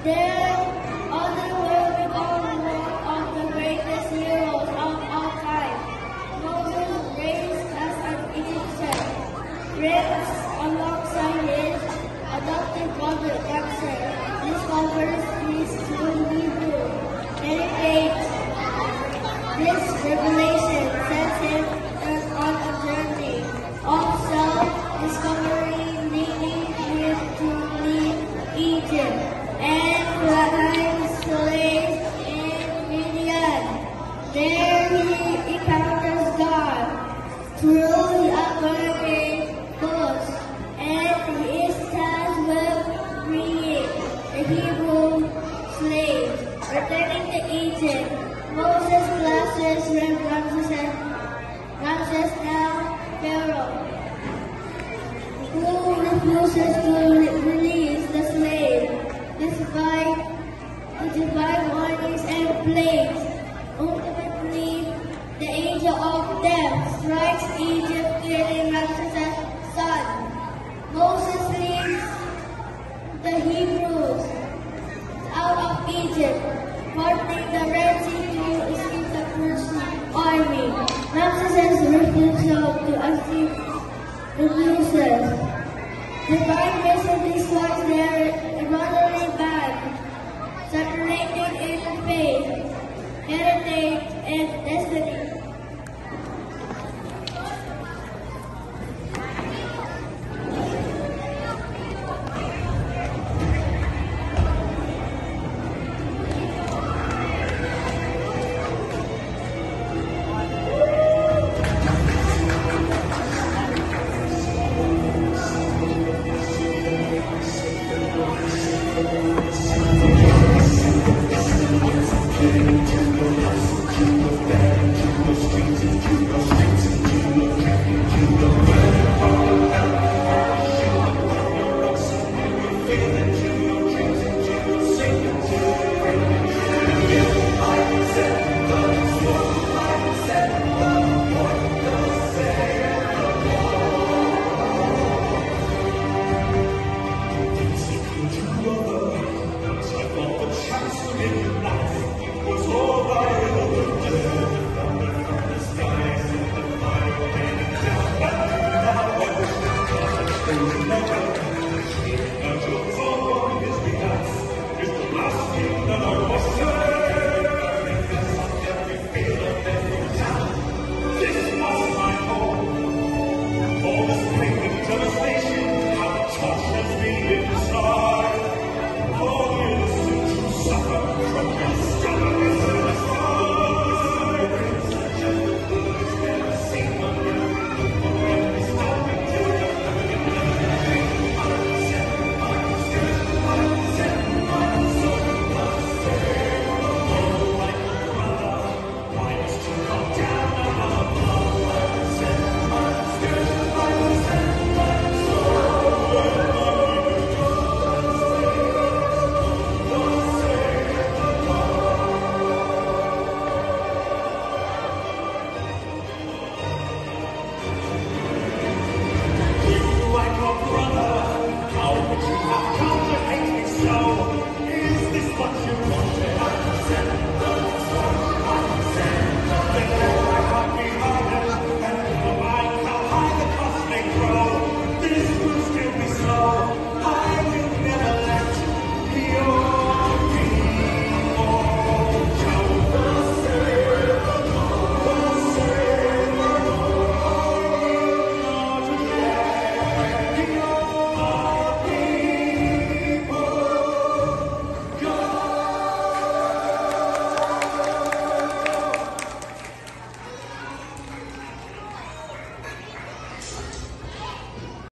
There, on the world, we all one of the greatest heroes of all time. Moses raised as an Egyptian, raised alongside his adopted brother Ramses, discovers his true Hebrew heritage. This revelation sets him on a journey of self-discovery, leading him to leave Egypt and find slaves in Midian. There he encounters God through a burning bush, and his task with freeing the Hebrew slaves. Returning to Egypt, Moses blesses Ramses El Pharaoh, who refuses to release the slave despite the divine warnings and plagues. Ultimately, the angel of death strikes Egypt, killing Ramses' son. Moses leads the Hebrews out of Egypt, parting the Red Sea to escape the first army. Ramses' refusal